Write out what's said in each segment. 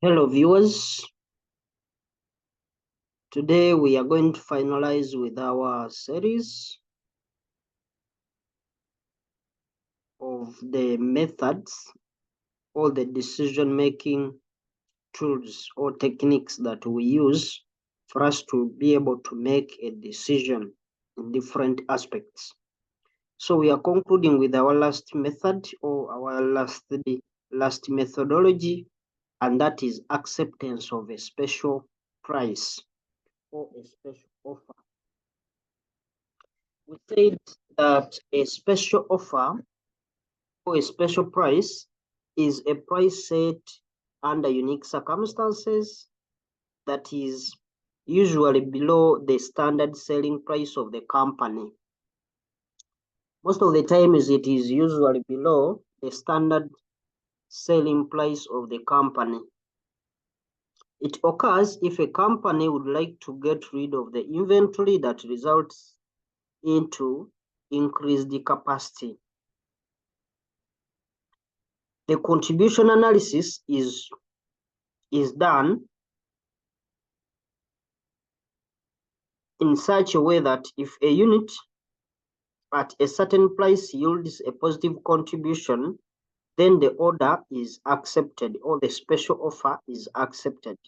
Hello viewers, today we are going to finalize with our series of the methods or the decision making tools or techniques that we use for us to be able to make a decision in different aspects. So we are concluding with our last method or our last methodology, and that is acceptance of a special price or a special offer. We said that a special offer or a special price is a price set under unique circumstances that is usually below the standard selling price of the company. Most of the times it is usually below the standard selling price of the company. It occurs if a company would like to get rid of the inventory that results into increased capacity. The contribution analysis is done in such a way that if a unit at a certain price yields a positive contribution, then the order is accepted or the special offer is accepted.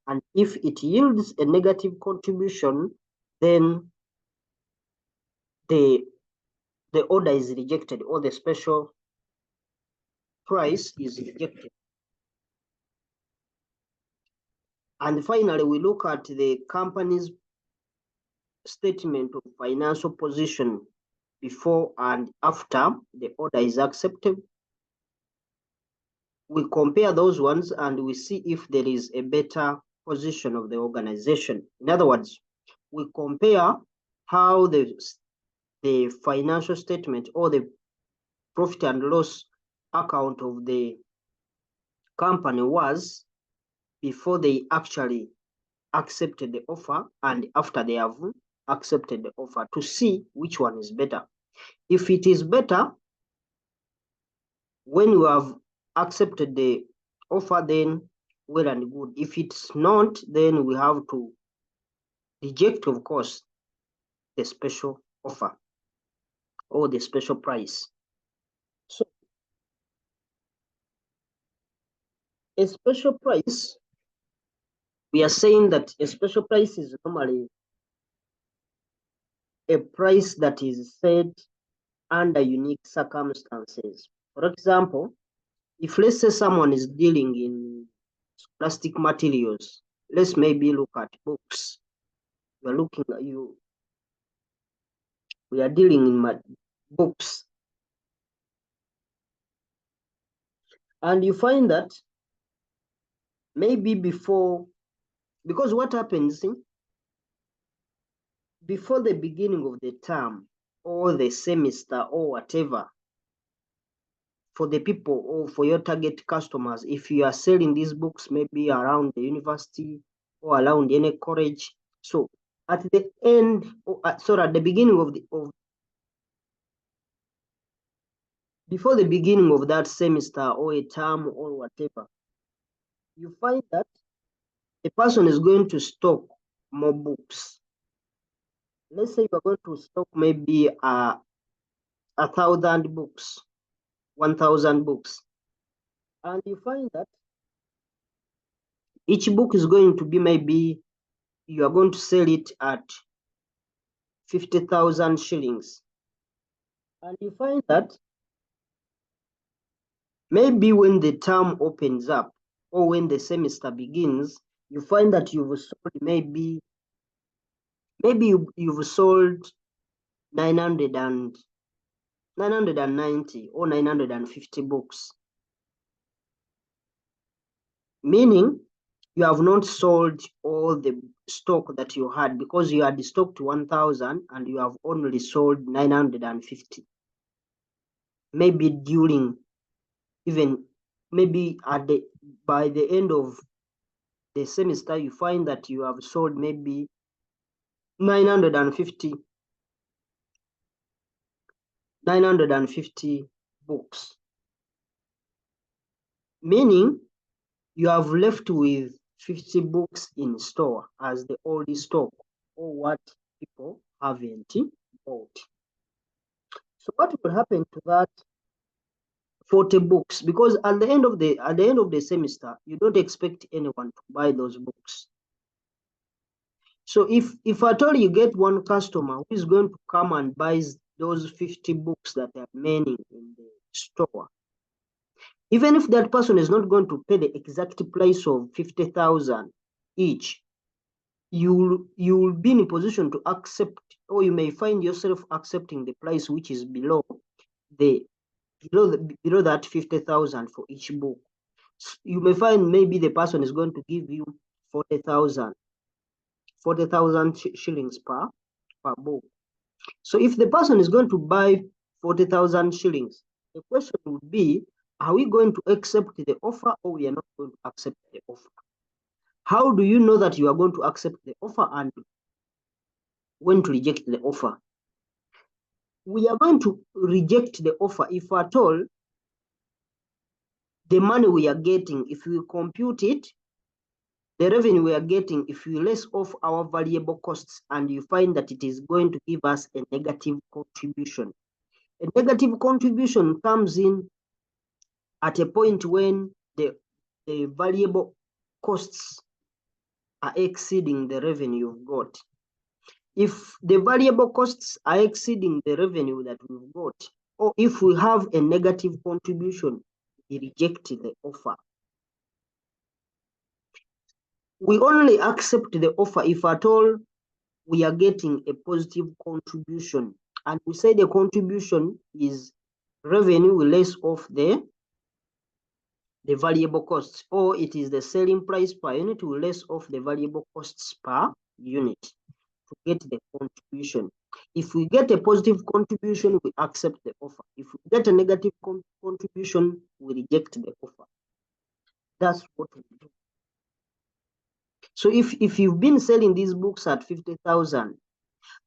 And if it yields a negative contribution, then the order is rejected or the special price is rejected. And finally, we look at the company's statement of financial position before and after the order is accepted. We compare those ones and we see if there is a better position of the organization. In other words, we compare how the financial statement or the profit and loss account of the company was before they actually accepted the offer and after they have accepted the offer to see which one is better. If it is better, when you have accepted the offer, then well and good. If it's not, then we have to reject, of course, the special offer or the special price. So a special price, we are saying that a special price is normally a price that is set under unique circumstances. For example, if let's say someone is dealing in plastic materials, let's maybe look at books. We are dealing in books. And you find that maybe because what happens before the beginning of the term or the semester or whatever, for the people or for your target customers, if you are selling these books maybe around the university or around any college, so at the end, at the beginning before the beginning of that semester or a term or whatever, you find that the person is going to stock more books. Let's say you're going to stock maybe 1,000 books, 1,000 books. And you find that each book is going to be maybe, you are going to sell it at 50,000 shillings. And you find that maybe when the term opens up or when the semester begins, you find that you've sold maybe you've sold 990 or 950 books, meaning you have not sold all the stock that you had because you had stocked 1,000 and you have only sold 950. Maybe during by the end of the semester, you find that you have sold maybe 950 books, meaning you have left with 50 books in store as the old stock, or what people haven't bought. So what will happen to that 40 books? Because at the end of the semester, you don't expect anyone to buy those books. So if at all you get one customer who is going to come and buys those 50 books that are remaining in the store, even if that person is not going to pay the exact price of 50,000 each, you'll be in a position to accept, or you may find yourself accepting the price which is below that 50,000 for each book. You may find maybe the person is going to give you 40,000 shillings per book. So if the person is going to buy 40,000 shillings, the question would be, are we going to accept the offer, or we are not going to accept the offer? How do you know that you are going to accept the offer and when to reject the offer? We are going to reject the offer if at all the money we are getting, if we compute it, the revenue we are getting, if we less off our variable costs, and you find that it is going to give us a negative contribution. A negative contribution comes in at a point when the variable costs are exceeding the revenue you've got. If the variable costs are exceeding the revenue that we've got, or if we have a negative contribution, we reject the offer. We only accept the offer if at all we are getting a positive contribution. And we say the contribution is revenue less of the variable costs, or it is the selling price per unit less of the variable costs per unit to get the contribution. If we get a positive contribution, we accept the offer. If we get a negative contribution, we reject the offer. That's what we do. So if you've been selling these books at 50,000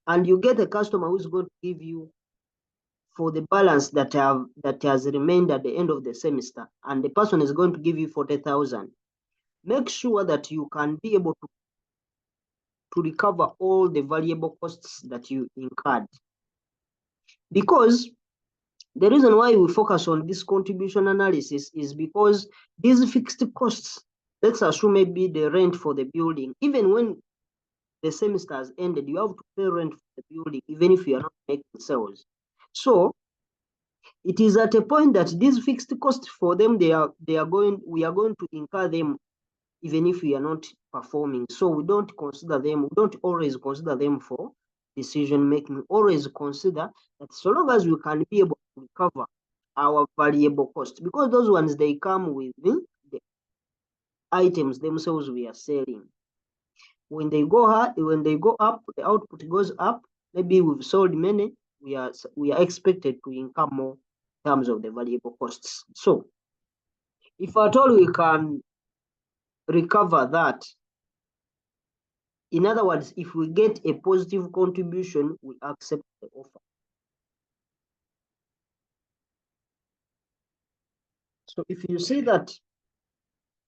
and you get a customer who's going to give you for the balance that has remained at the end of the semester, and the person is going to give you 40,000, make sure that you can be able to recover all the variable costs that you incurred. Because the reason why we focus on this contribution analysis is because these fixed costs, let's assume maybe the rent for the building, even when the semester has ended, you have to pay rent for the building, even if you are not making sales. So it is at a point that these fixed costs for them, we are going to incur them even if we are not performing. So we don't always consider them for decision making. Always consider that so long as we can be able to recover our variable costs, because those ones, they come with the items themselves we are selling. When they go up, the output goes up. Maybe we've sold many, we are expected to income more in terms of the variable costs. So if at all we can recover that, in other words, if we get a positive contribution, we accept the offer. So if you see that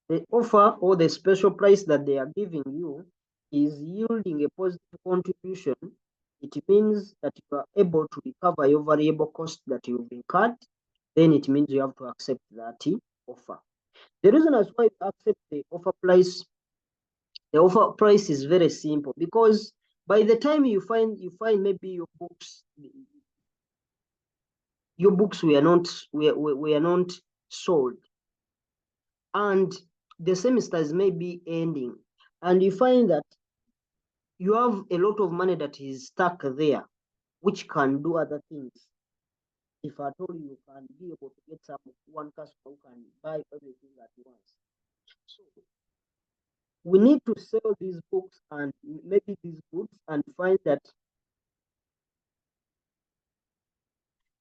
the offer or the special price that they are giving you is yielding a positive contribution, it means that you are able to recover your variable cost that you've incurred. Then it means you have to accept that offer. The reason as why you accept the offer price is very simple, because by the time you find maybe your books were not sold, and the semesters may be ending, and you find that you have a lot of money that is stuck there, which can do other things. If at all you can be able to get one customer who can buy everything at once. So we need to sell these books and maybe these goods and find that,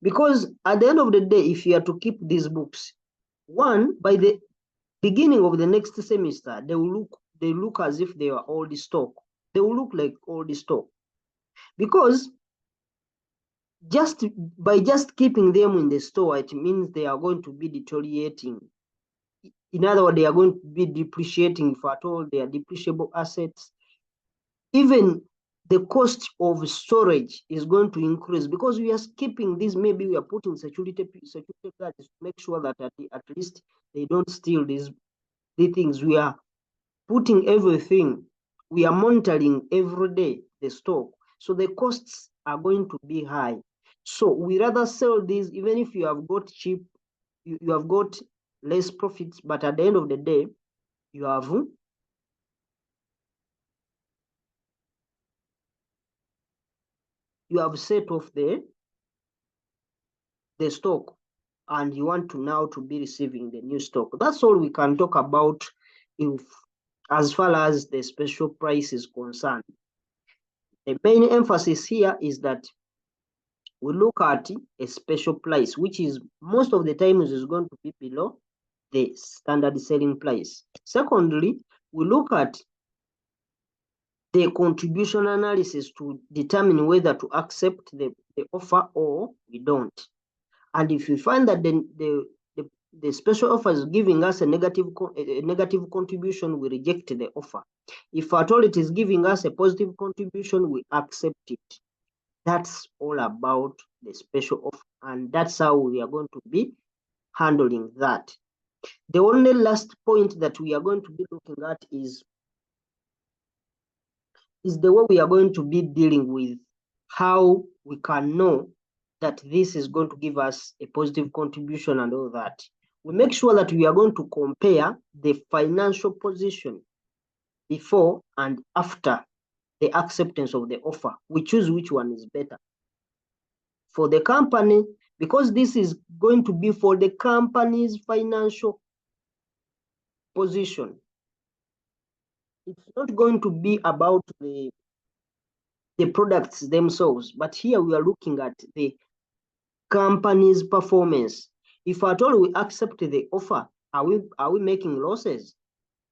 because at the end of the day, if you are to keep these books, one, by the beginning of the next semester, they look as if they are old stock. They will look like old stock, because by just keeping them in the store, it means they are going to be deteriorating. In other words, they are going to be depreciating if at all they are depreciable assets. Even the cost of storage is going to increase because we are skipping this. Maybe we are putting security guards to make sure that at least they don't steal the things. We are putting everything. We are monitoring every day the stock. So the costs are going to be high. So we rather sell these, even if you have got cheap, you have got less profits, but at the end of the day, you have set off the stock, and you want to now to be receiving the new stock. That's all we can talk about if as far as the special price is concerned. The main emphasis here is that we look at a special price, which is most of the times is going to be below the standard selling price. Secondly, we look at the contribution analysis to determine whether to accept the offer or we don't. And if we find that the special offer is giving us a negative contribution, we reject the offer. If at all it is giving us a positive contribution, we accept it. That's all about the special offer, and that's how we are going to be handling that. The only last point that we are going to be looking at is the way we are going to be dealing with how we can know that this is going to give us a positive contribution and all that. We make sure that we are going to compare the financial position before and after the acceptance of the offer. We choose which one is better for the company, because this is going to be for the company's financial position. It's not going to be about the products themselves, but here we are looking at the company's performance. If at all we accept the offer, are we making losses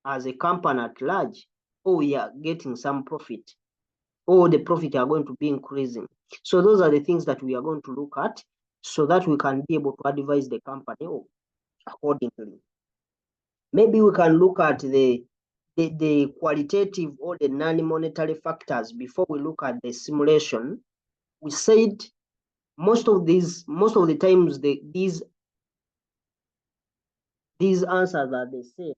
as a company at large, or we are getting some profit, or the profit are going to be increasing? So those are the things that we are going to look at so that we can be able to advise the company accordingly. Maybe we can look at the qualitative or the non-monetary factors before we look at the simulation. We said most of the times these answers are the same.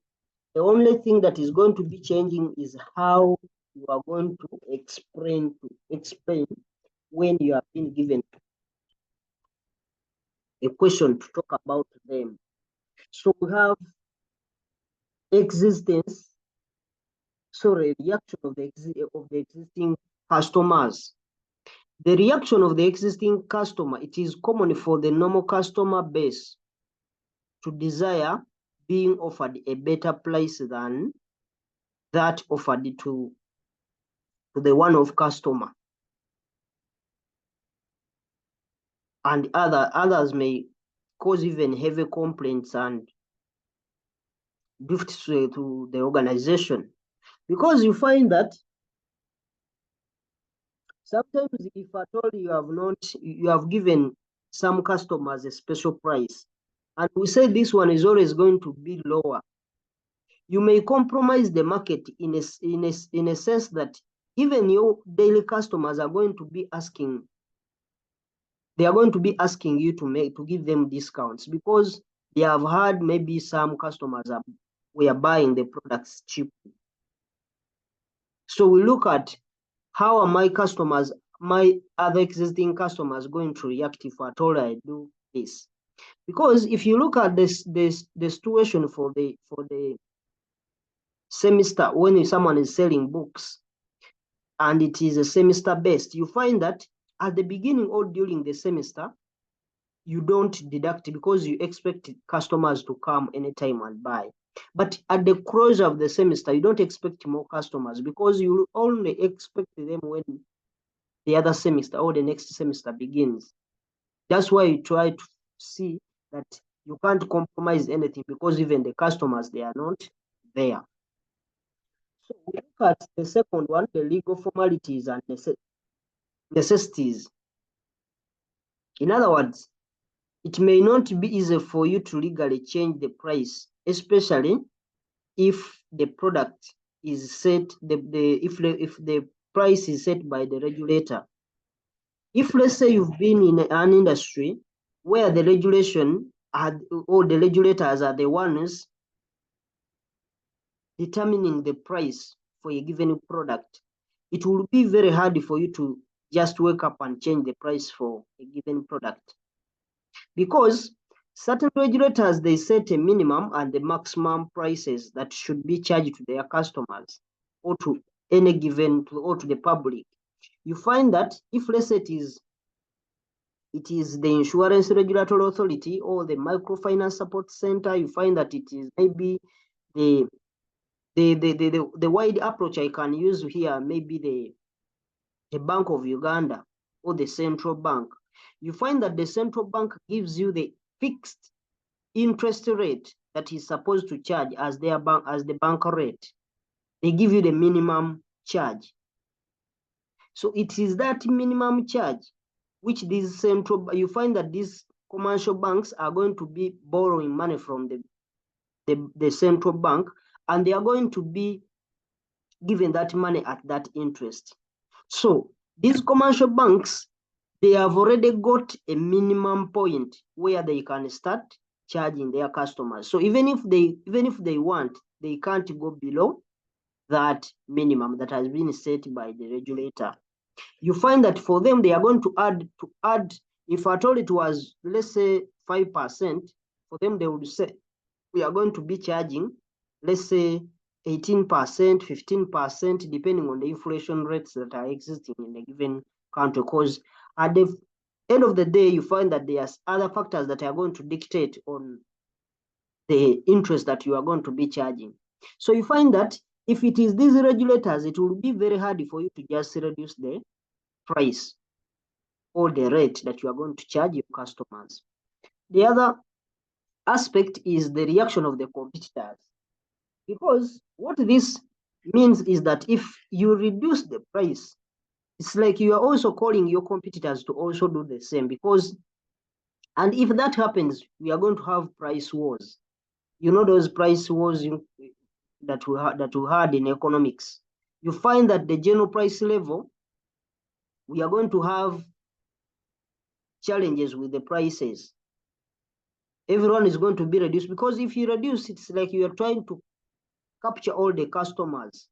The only thing that is going to be changing is how you are going to explain when you have been given a question to talk about them. So we have reaction of the existing customers. The reaction of the existing customer, it is common for the normal customer base to desire being offered a better price than that offered to the one-off customer. And others may cause even heavy complaints and gifts to the organization, because you find that sometimes if at all you have given some customers a special price, and we say this one is always going to be lower, you may compromise the market in a sense that even your daily customers are going to be asking. They are going to be asking you to give them discounts because they have had maybe some customers were buying the products cheaply. So we look at how are my other existing customers going to react if at all I do this? Because if you look at the situation for the semester, when someone is selling books and it is a semester based, you find that at the beginning or during the semester, you don't deduct because you expect customers to come anytime and buy. But at the closure of the semester, you don't expect more customers because you only expect them when the other semester or the next semester begins. That's why you try to see that you can't compromise anything because even the customers, they are not there. So we look at the second one, the legal formalities and necessities. In other words, it may not be easy for you to legally change the price especially if the product is set, if the price is set by the regulator. If let's say you've been in an industry where the regulation or the regulators are the ones determining the price for a given product, it will be very hard for you to just wake up and change the price for a given product, because certain regulators, they set a minimum and the maximum prices that should be charged to their customers or to any given or to the public. You find that if let's say it is the insurance regulatory authority or the microfinance support center, you find that it is maybe the wide approach I can use here, maybe the Bank of Uganda or the central bank. You find that the central bank gives you the fixed interest rate that is supposed to charge as their bank, as the bank rate. They give you the minimum charge. So it is that minimum charge which these central, you find that these commercial banks are going to be borrowing money from the central bank, and they are going to be given that money at that interest. So these commercial banks, they have already got a minimum point where they can start charging their customers. So even if they want, they can't go below that minimum that has been set by the regulator. You find that for them, they are going to add, if at all it was, let's say 5%, for them, they would say, we are going to be charging, let's say 18%, 15%, depending on the inflation rates that are existing in a given country. Because at the end of the day, you find that there's other factors that are going to dictate on the interest that you are going to be charging. So you find that if it is these regulators, it will be very hard for you to just reduce the price or the rate that you are going to charge your customers. The other aspect is the reaction of the competitors, because what this means is that if you reduce the price, it's like you are also calling your competitors to also do the same, because, and if that happens, we are going to have price wars. You know those price wars that we had in economics. You find that the general price level, we are going to have challenges with the prices. Everyone is going to be reduced, because if you reduce, it's like you are trying to capture all the customers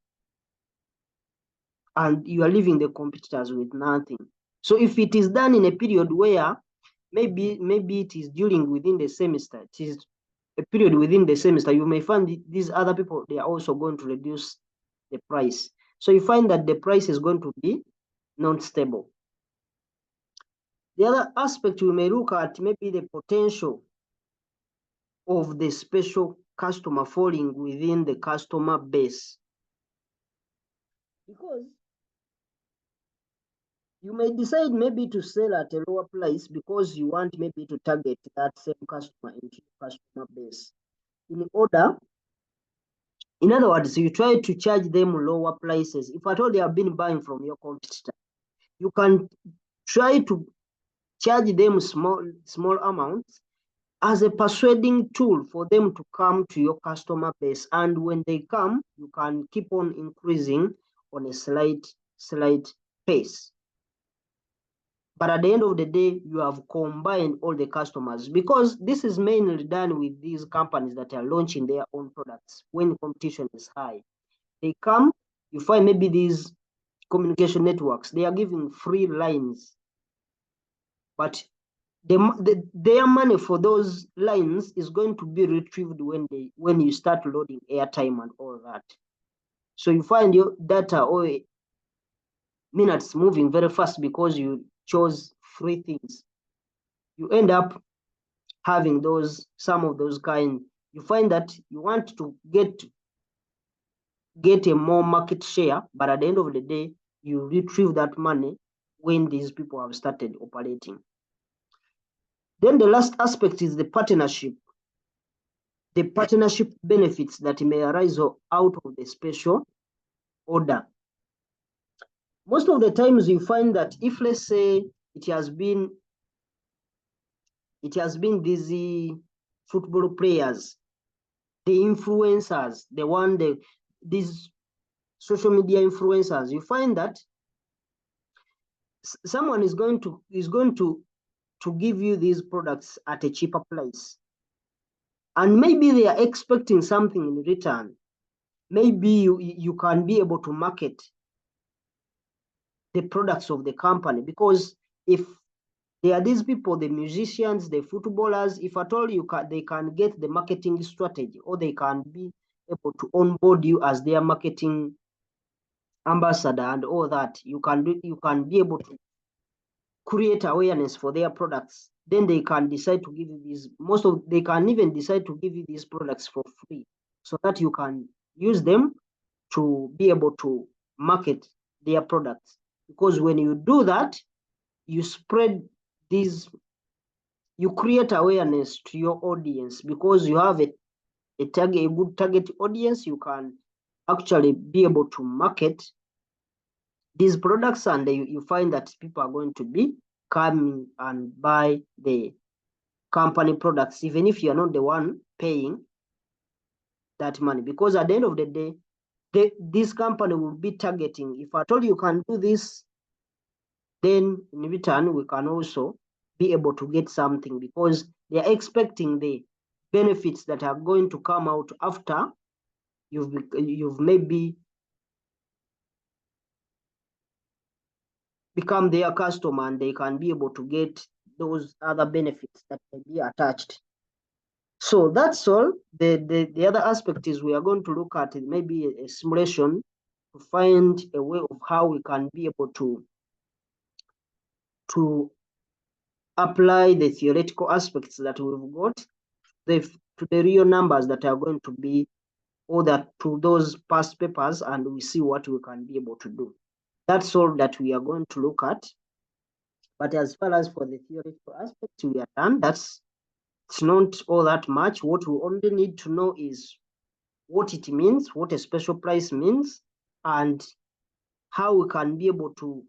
and you are leaving the competitors with nothing. So if it is done in a period where maybe it is during within the semester, it is a period within the semester, you may find these other people, they are also going to reduce the price. So you find that the price is going to be non-stable. The other aspect we may look at, maybe the potential of the special customer falling within the customer base. Because you may decide maybe to sell at a lower price because you want maybe to target that same customer into your customer base. In other words, you try to charge them lower prices. If at all they have been buying from your competitor, you can try to charge them small amounts as a persuading tool for them to come to your customer base. And when they come, you can keep on increasing on a slight pace. But at the end of the day, you have combined all the customers, because this is mainly done with these companies that are launching their own products when competition is high. They come, you find maybe these communication networks, they are giving free lines, but their money for those lines is going to be retrieved when you start loading airtime and all that. So you find your data or minutes moving very fast because you chose free things. You end up having some of those kind. You find that you want to get a more market share, but at the end of the day, you retrieve that money when these people have started operating. Then the last aspect is the partnership. The partnership benefits that may arise out of the special order. Most of the times you find that if, let's say, it has been these football players the influencers, these social media influencers, you find that someone is going to give you these products at a cheaper price, and maybe they are expecting something in return. Maybe you can be able to market the products of the company, because if there are these people, the musicians, the footballers, if at all they can get the marketing strategy, or they can be able to onboard you as their marketing ambassador and all that, you can be able to create awareness for their products. Then they can decide to give you these, they can even decide to give you these products for free, so that you can use them to be able to market their products. Because when you do that, you spread these, you create awareness to your audience, because you have a good target audience. You can actually be able to market these products, and you find that people are going to be coming and buy the company products, even if you're not the one paying that money. Because at the end of the day, this company will be targeting, if I told you can do this, then in return we can also be able to get something, because they are expecting the benefits that are going to come out after you've maybe become their customer, and they can be able to get those other benefits that can be attached. So that's all. The other aspect is we are going to look at maybe a simulation to find a way of how we can be able to apply the theoretical aspects that we've got to the real numbers that are going to be, or that to those past papers, and we see what we can be able to do. That's all that we are going to look at. But as far as for the theoretical aspect, we are done. It's not all that much. What we only need to know is what it means, what a special price means, and how we can be able to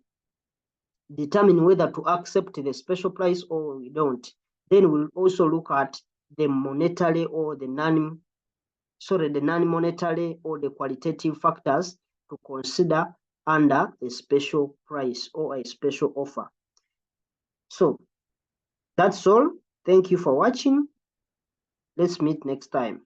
determine whether to accept the special price or we don't. Then we'll also look at the monetary or the non-monetary or the qualitative factors to consider under a special price or a special offer. So that's all. Thank you for watching. Let's meet next time.